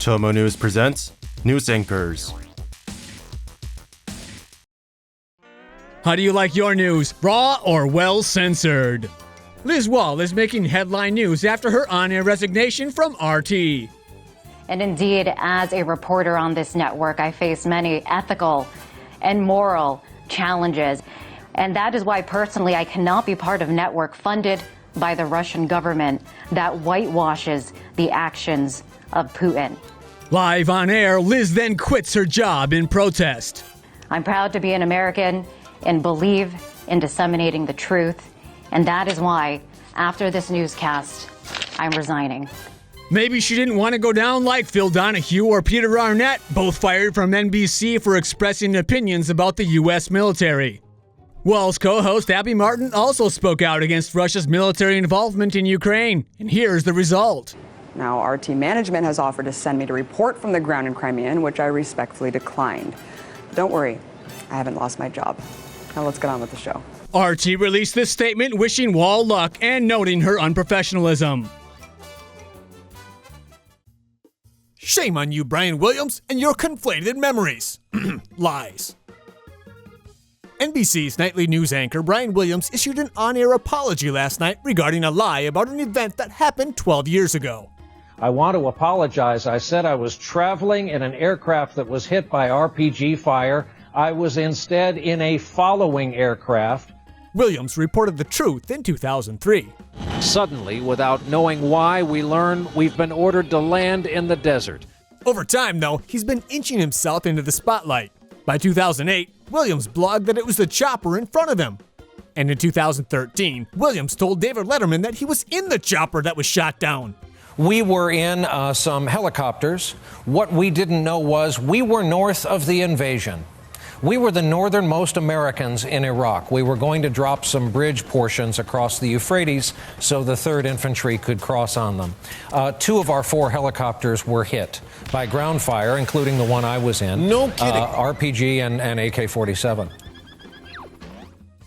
TomoNews presents News Anchors. How do you like your news, raw or well-censored? Liz Wahl is making headline news after her on-air resignation from RT. And indeed, as a reporter on this network, I face many ethical and moral challenges. And that is why personally I cannot be part of a network funded by the Russian government that whitewashes the actions of Putin. Live on air, Liz then quits her job in protest. I'm proud to be an American and believe in disseminating the truth. And that is why, after this newscast, I'm resigning. Maybe she didn't want to go down like Phil Donahue or Peter Arnett, both fired from NBC for expressing opinions about the U.S. military. Wahl's co-host Abby Martin also spoke out against Russia's military involvement in Ukraine, and here's the result. Now, RT management has offered to send me to report from the ground in Crimea, in which I respectfully declined. But don't worry, I haven't lost my job. Now let's get on with the show. RT released this statement wishing Wahl luck and noting her unprofessionalism. Shame on you, Brian Williams, and your conflated memories. Lies. NBC's nightly news anchor Brian Williams issued an on-air apology last night regarding a lie about an event that happened 12 years ago. I want to apologize. I said I was traveling in an aircraft that was hit by RPG fire. I was instead in a following aircraft. Williams reported the truth in 2003. Suddenly, without knowing why, we learn we've been ordered to land in the desert. Over time, though, he's been inching himself into the spotlight. By 2008, Williams blogged that it was the chopper in front of him. And in 2013, Williams told David Letterman that he was in the chopper that was shot down. We were in some helicopters. What we didn't know was we were north of the invasion. We were the northernmost Americans in Iraq. We were going to drop some bridge portions across the Euphrates so the 3rd Infantry could cross on them. 2 of our 4 helicopters were hit by ground fire, including the one I was in. No kidding. RPG and AK-47.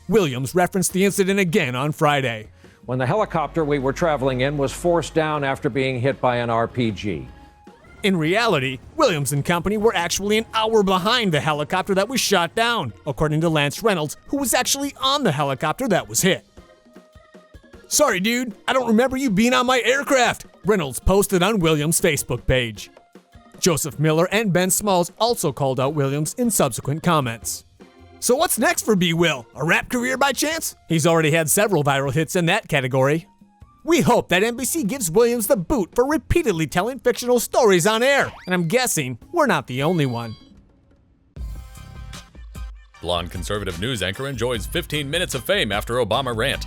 Williams referenced the incident again on Friday. When the helicopter we were traveling in was forced down after being hit by an RPG. In reality, Williams and company were actually an hour behind the helicopter that was shot down, according to Lance Reynolds, who was actually on the helicopter that was hit. Sorry, dude, I don't remember you being on my aircraft, Reynolds posted on Williams' Facebook page. Joseph Miller and Ben Smalls also called out Williams in subsequent comments. So what's next for B. Will? A rap career by chance? He's already had several viral hits in that category. We hope that NBC gives Williams the boot for repeatedly telling fictional stories on air, and I'm guessing we're not the only one. Blonde conservative news anchor enjoys 15 minutes of fame after Obama rant.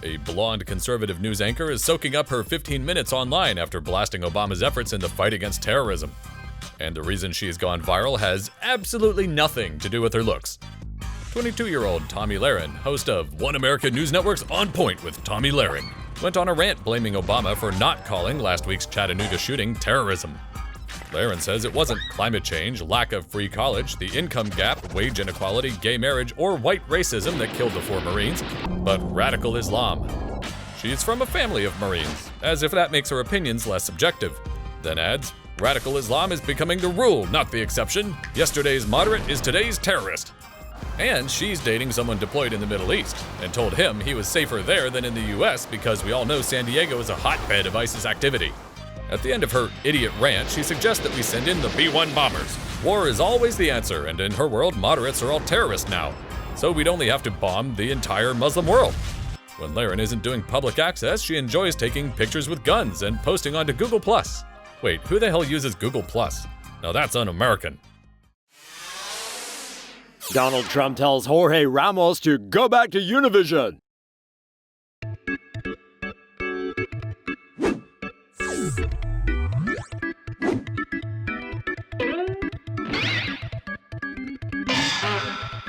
A blonde conservative news anchor is soaking up her 15 minutes online after blasting Obama's efforts in the fight against terrorism. And the reason she's gone viral has absolutely nothing to do with her looks. 22-year-old Tomi Lahren, host of One American News Network's On Point with Tomi Lahren, went on a rant blaming Obama for not calling last week's Chattanooga shooting terrorism. Lahren says it wasn't climate change, lack of free college, the income gap, wage inequality, gay marriage, or white racism that killed the 4 Marines, but radical Islam. She's from a family of Marines, as if that makes her opinions less subjective. Then adds, radical Islam is becoming the rule, not the exception. Yesterday's moderate is today's terrorist. And she's dating someone deployed in the Middle East, and told him he was safer there than in the US because we all know San Diego is a hotbed of ISIS activity. At the end of her idiot rant, she suggests that we send in the B-1 bombers. War is always the answer, and in her world, moderates are all terrorists now. So we'd only have to bomb the entire Muslim world. When Lahren isn't doing public access, she enjoys taking pictures with guns and posting onto Google+. Wait, who the hell uses Google+? Now that's un-American. Donald Trump tells Jorge Ramos to go back to Univision.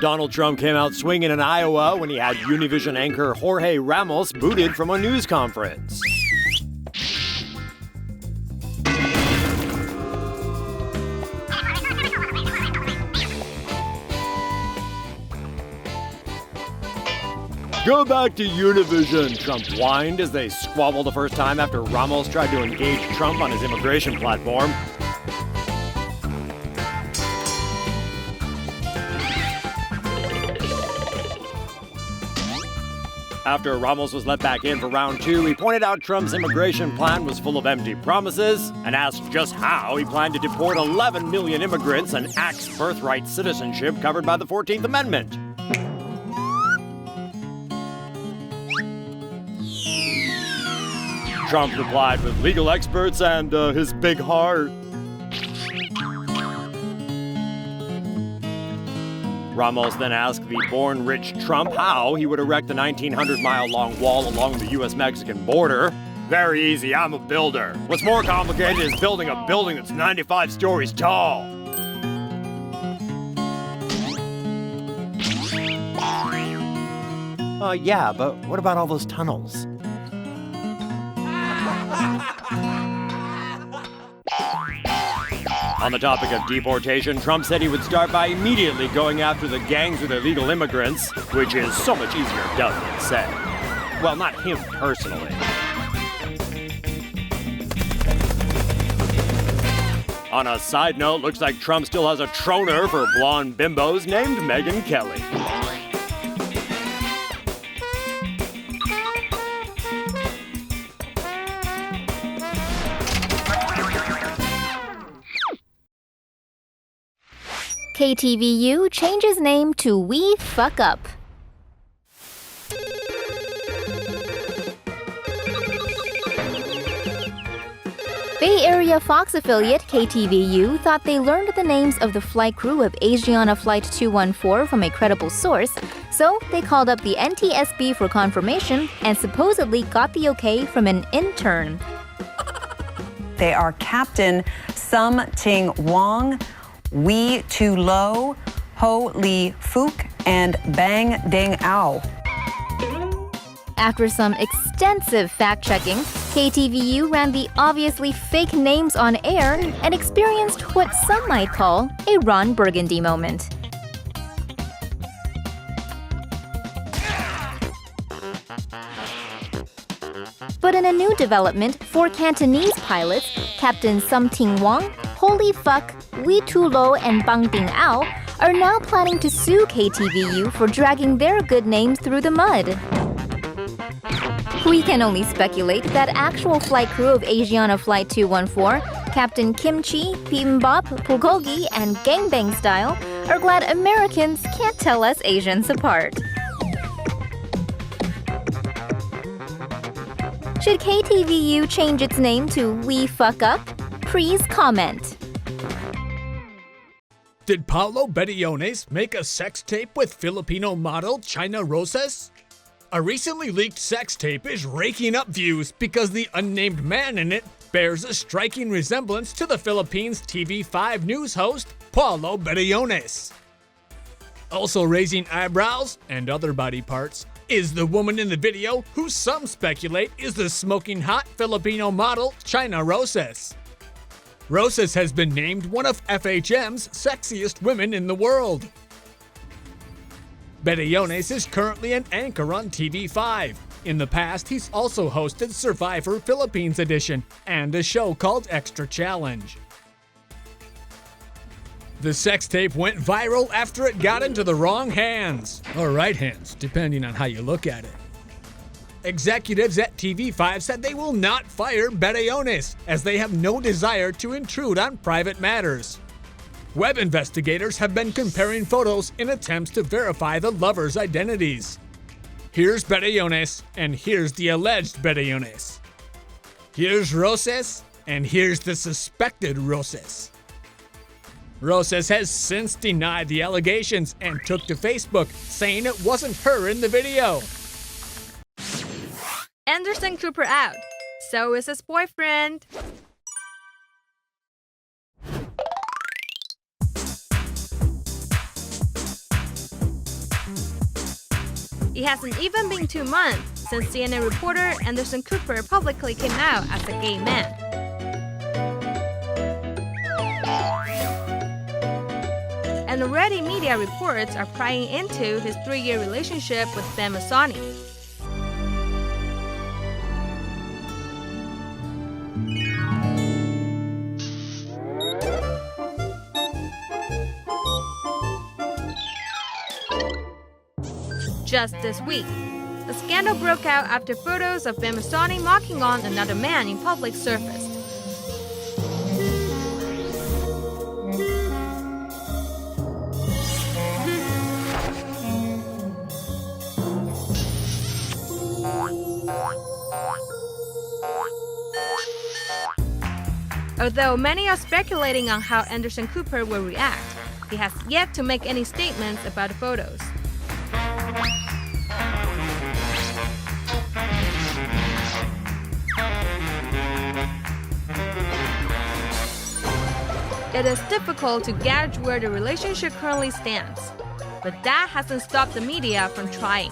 Donald Trump came out swinging in Iowa when he had Univision anchor Jorge Ramos booted from a news conference. Go back to Univision, Trump whined as they squabbled the first time after Ramos tried to engage Trump on his immigration platform. After Ramos was let back in for round 2, he pointed out Trump's immigration plan was full of empty promises and asked just how he planned to deport 11 million immigrants and axe birthright citizenship covered by the 14th Amendment. Trump replied with legal experts and his big heart. Ramos then asked the born-rich Trump how he would erect the 1,900-mile-long wall along the U.S.-Mexican border. Very easy, I'm a builder. What's more complicated is building a building that's 95 stories tall. Yeah, but what about all those tunnels? On the topic of deportation, Trump said he would start by immediately going after the gangs with illegal immigrants, which is so much easier done than said. Well, not him personally. On a side note, looks like Trump still has a troner for blonde bimbos named Megyn Kelly. KTVU changes name to We Fuck Up. Bay Area Fox affiliate KTVU thought they learned the names of the flight crew of Asiana Flight 214 from a credible source, so they called up the NTSB for confirmation and supposedly got the okay from an intern. They are Captain Sum Ting Wong, Wee Tu Lo, Ho Li Fook, and Bang Ding Ao. After some extensive fact-checking, KTVU ran the obviously fake names on air and experienced what some might call a Ron Burgundy moment. But in a new development, 4 Cantonese pilots, Captain Sum Ting Wong, Holy Fuck, Wee Tu Lo, and Bang Ding Ao, are now planning to sue KTVU for dragging their good names through the mud. We can only speculate that actual flight crew of Asiana Flight 214, Captain Kimchi, Bibimbap, Bulgogi, and Gangbang Style, are glad Americans can't tell us Asians apart. Should KTVU change its name to We Fuck Up? Please comment. Did Paolo Bediones make a sex tape with Filipino model China Roses? A recently leaked sex tape is raking up views because the unnamed man in it bears a striking resemblance to the Philippines TV5 news host Paolo Bediones. Also raising eyebrows and other body parts is the woman in the video who some speculate is the smoking hot Filipino model China Roses. Roses has been named one of FHM's sexiest women in the world. Bediones is currently an anchor on TV5. In the past, he's also hosted Survivor Philippines Edition and a show called Extra Challenge. The sex tape went viral after it got into the wrong hands, or right hands, depending on how you look at it. Executives at TV5 said they will not fire Bediones, as they have no desire to intrude on private matters. Web investigators have been comparing photos in attempts to verify the lovers' identities. Here's Bediones, and here's the alleged Bediones. Here's Roses, and here's the suspected Roses. Roses has since denied the allegations and took to Facebook, saying it wasn't her in the video. Anderson Cooper out. So is his boyfriend. It hasn't even been 2 months since CNN reporter Anderson Cooper publicly came out as a gay man. And already media reports are prying into his 3-year relationship with Ben Massani. just this week. The scandal broke out after photos of Bamistani mocking on another man in public surfaced. Although many are speculating on how Anderson Cooper will react, he has yet to make any statements about the photos. It is difficult to gauge where the relationship currently stands, but that hasn't stopped the media from trying.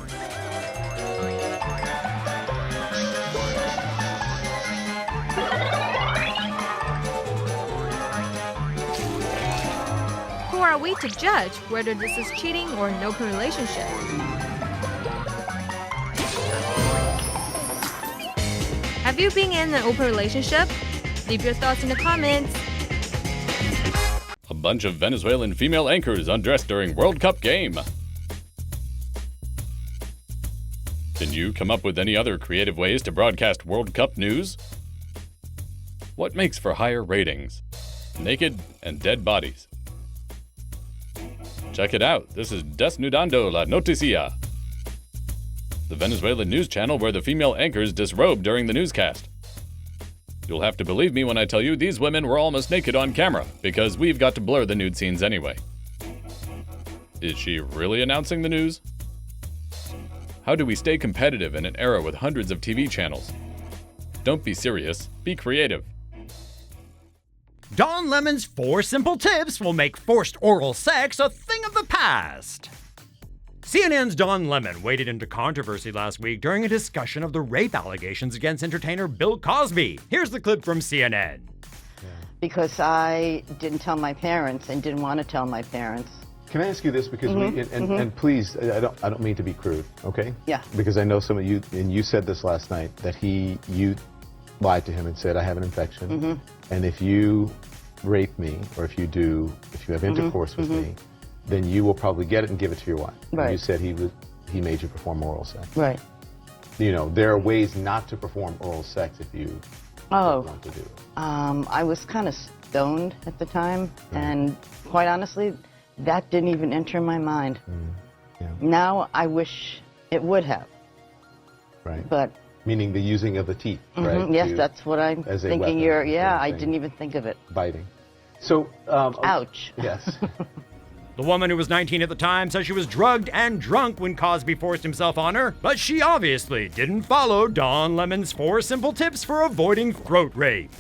Who are we to judge whether this is cheating or an open relationship? Have you been in an open relationship? Leave your thoughts in the comments. A bunch of Venezuelan female anchors undressed during World Cup game. Can you come up with any other creative ways to broadcast World Cup news? What makes for higher ratings? Naked and dead bodies. Check it out. This is Desnudando la Noticia, the Venezuelan news channel where the female anchors disrobe during the newscast. You'll have to believe me when I tell you these women were almost naked on camera, because we've got to blur the nude scenes anyway. Is she really announcing the news? How do we stay competitive in an era with hundreds of TV channels? Don't be serious, be creative. Don Lemon's 4 simple tips will make forced oral sex a thing of the past. CNN's Don Lemon waded into controversy last week during a discussion of the rape allegations against entertainer Bill Cosby. Here's the clip from CNN. Because I didn't tell my parents and didn't want to tell my parents. Can I ask you this? Because and please, I don't mean to be crude, okay? Yeah. Because I know some of you, and you said this last night, that you lied to him and said, I have an infection, and if you rape me, or if you have intercourse with me, then you will probably get it and give it to your wife. Right. And you said he made you perform oral sex. Right. You know, there are ways not to perform oral sex if you don't want to do it. I was kind of stoned at the time, and quite honestly, that didn't even enter my mind. Yeah. Now I wish it would have. Right. But meaning the using of the teeth, right? Yes, that's what I'm thinking. I didn't even think of it. Biting. So, ouch. Yes. The woman, who was 19 at the time, says she was drugged and drunk when Cosby forced himself on her, but she obviously didn't follow Don Lemon's 4 simple tips for avoiding throat rape.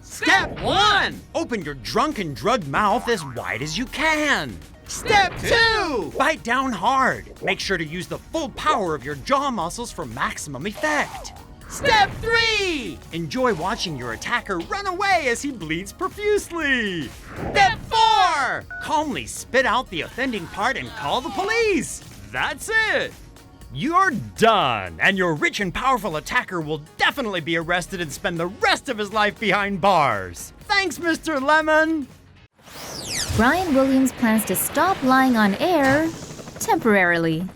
Step 1! Open your drunk and drugged mouth as wide as you can. Step 2! Bite down hard. Make sure to use the full power of your jaw muscles for maximum effect. Step 3! Enjoy watching your attacker run away as he bleeds profusely. Step 4! Calmly spit out the offending part and call the police. That's it. You're done, and your rich and powerful attacker will definitely be arrested and spend the rest of his life behind bars. Thanks, Mr. Lemon. Brian Williams plans to stop lying on air temporarily.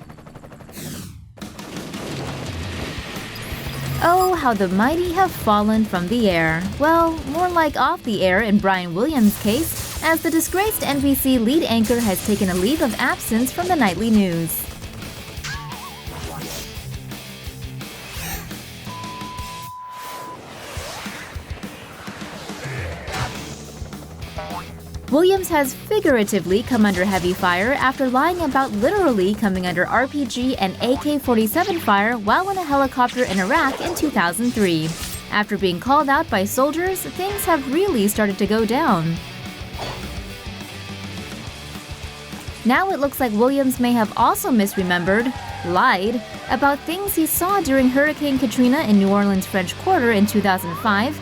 Oh, how the mighty have fallen from the air. Well, more like off the air in Brian Williams' case, as the disgraced NBC lead anchor has taken a leave of absence from the nightly news. Williams has figuratively come under heavy fire after lying about literally coming under RPG and AK-47 fire while in a helicopter in Iraq in 2003. After being called out by soldiers, things have really started to go down. Now it looks like Williams may have also misremembered, lied, about things he saw during Hurricane Katrina in New Orleans' French Quarter in 2005,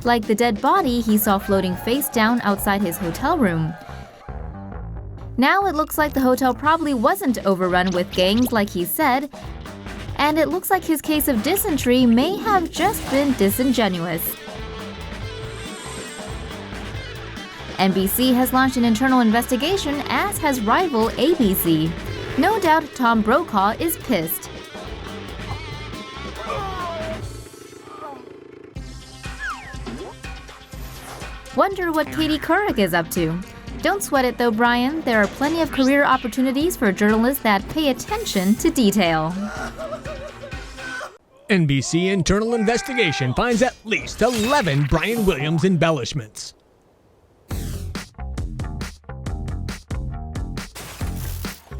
like the dead body he saw floating face down outside his hotel room. Now it looks like the hotel probably wasn't overrun with gangs like he said, and it looks like his case of dysentery may have just been disingenuous. NBC has launched an internal investigation, as has rival ABC. No doubt Tom Brokaw is pissed. Wonder what Katie Couric is up to. Don't sweat it though, Brian. There are plenty of career opportunities for journalists that pay attention to detail. NBC internal investigation finds at least 11 Brian Williams embellishments.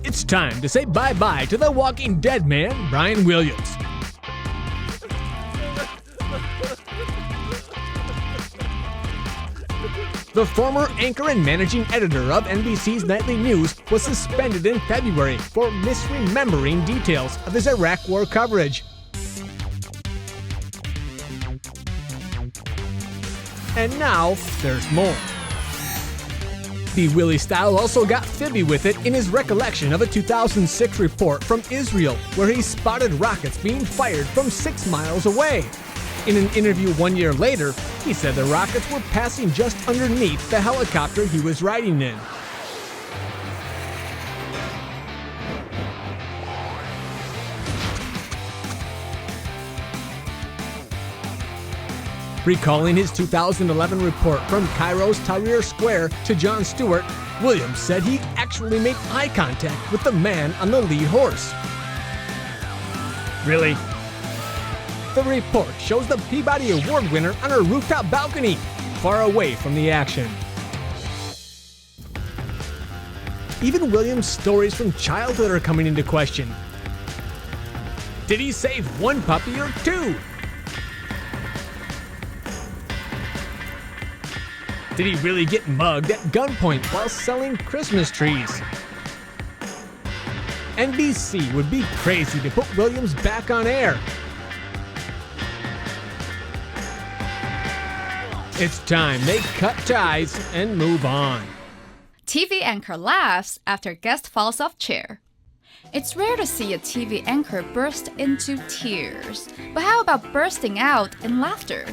It's time to say bye-bye to the Walking Dead man, Brian Williams. The former anchor and managing editor of NBC's nightly news was suspended in February for misremembering details of his Iraq War coverage. And now, there's more. The Willie style also got fibby with it in his recollection of a 2006 report from Israel where he spotted rockets being fired from 6 miles away. In an interview 1 year later, he said the rockets were passing just underneath the helicopter he was riding in. Recalling his 2011 report from Cairo's Tahrir Square to Jon Stewart, Williams said he actually made eye contact with the man on the lead horse. Really? The report shows the Peabody Award winner on her rooftop balcony, far away from the action. Even Williams' stories from childhood are coming into question. Did he save 1 puppy or 2? Did he really get mugged at gunpoint while selling Christmas trees? NBC would be crazy to put Williams back on air. It's time they cut ties and move on. TV anchor laughs after guest falls off chair. It's rare to see a TV anchor burst into tears, but how about bursting out in laughter?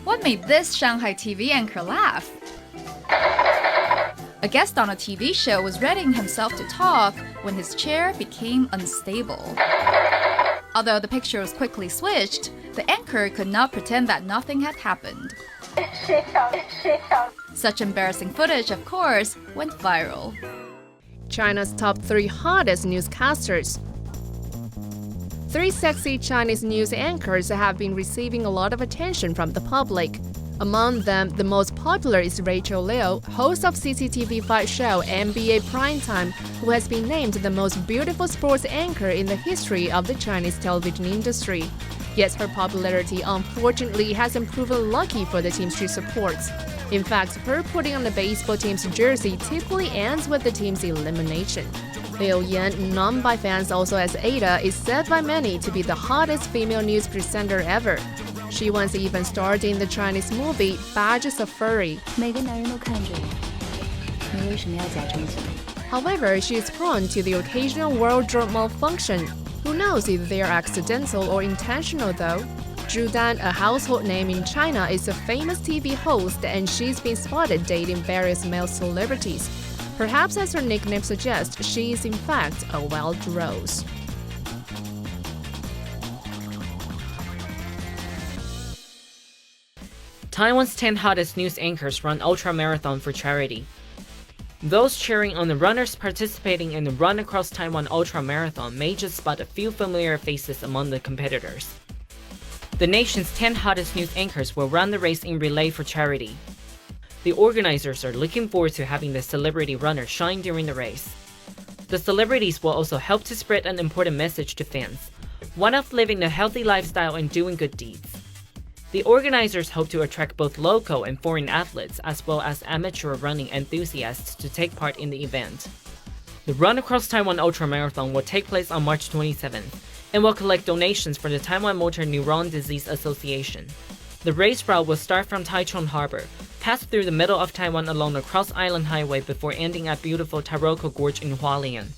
What made this Shanghai TV anchor laugh? A guest on a TV show was readying himself to talk when his chair became unstable. Although the picture was quickly switched, the anchor could not pretend that nothing had happened. Such embarrassing footage, of course, went viral. China's top 3 hottest newscasters. 3 sexy Chinese news anchors have been receiving a lot of attention from the public. Among them, the most popular is Rachel Liu, host of CCTV fight show NBA Primetime, who has been named the most beautiful sports anchor in the history of the Chinese television industry. Yet her popularity unfortunately hasn't proven lucky for the teams she supports. In fact, her putting on the baseball team's jersey typically ends with the team's elimination. Liu Yan, known by fans also as Ada, is said by many to be the hottest female news presenter ever. She once even starred in the Chinese movie Badges of Fury. However, she is prone to the occasional wardrobe malfunction. Who knows if they are accidental or intentional though? Zhu Dan, a household name in China, is a famous TV host, and she's been spotted dating various male celebrities. Perhaps as her nickname suggests, she is in fact a wild rose. Taiwan's 10 hottest news anchors run ultra-marathon for charity. Those cheering on the runners participating in the Run Across Taiwan ultra-marathon may just spot a few familiar faces among the competitors. The nation's 10 hottest news anchors will run the race in relay for charity. The organizers are looking forward to having the celebrity runners shine during the race. The celebrities will also help to spread an important message to fans, one of living a healthy lifestyle and doing good deeds. The organizers hope to attract both local and foreign athletes as well as amateur running enthusiasts to take part in the event. The Run Across Taiwan Ultramarathon will take place on March 27th and will collect donations for the Taiwan Motor Neuron Disease Association. The race route will start from Taichung Harbor, pass through the middle of Taiwan along the Cross Island Highway before ending at beautiful Taroko Gorge in Hualien.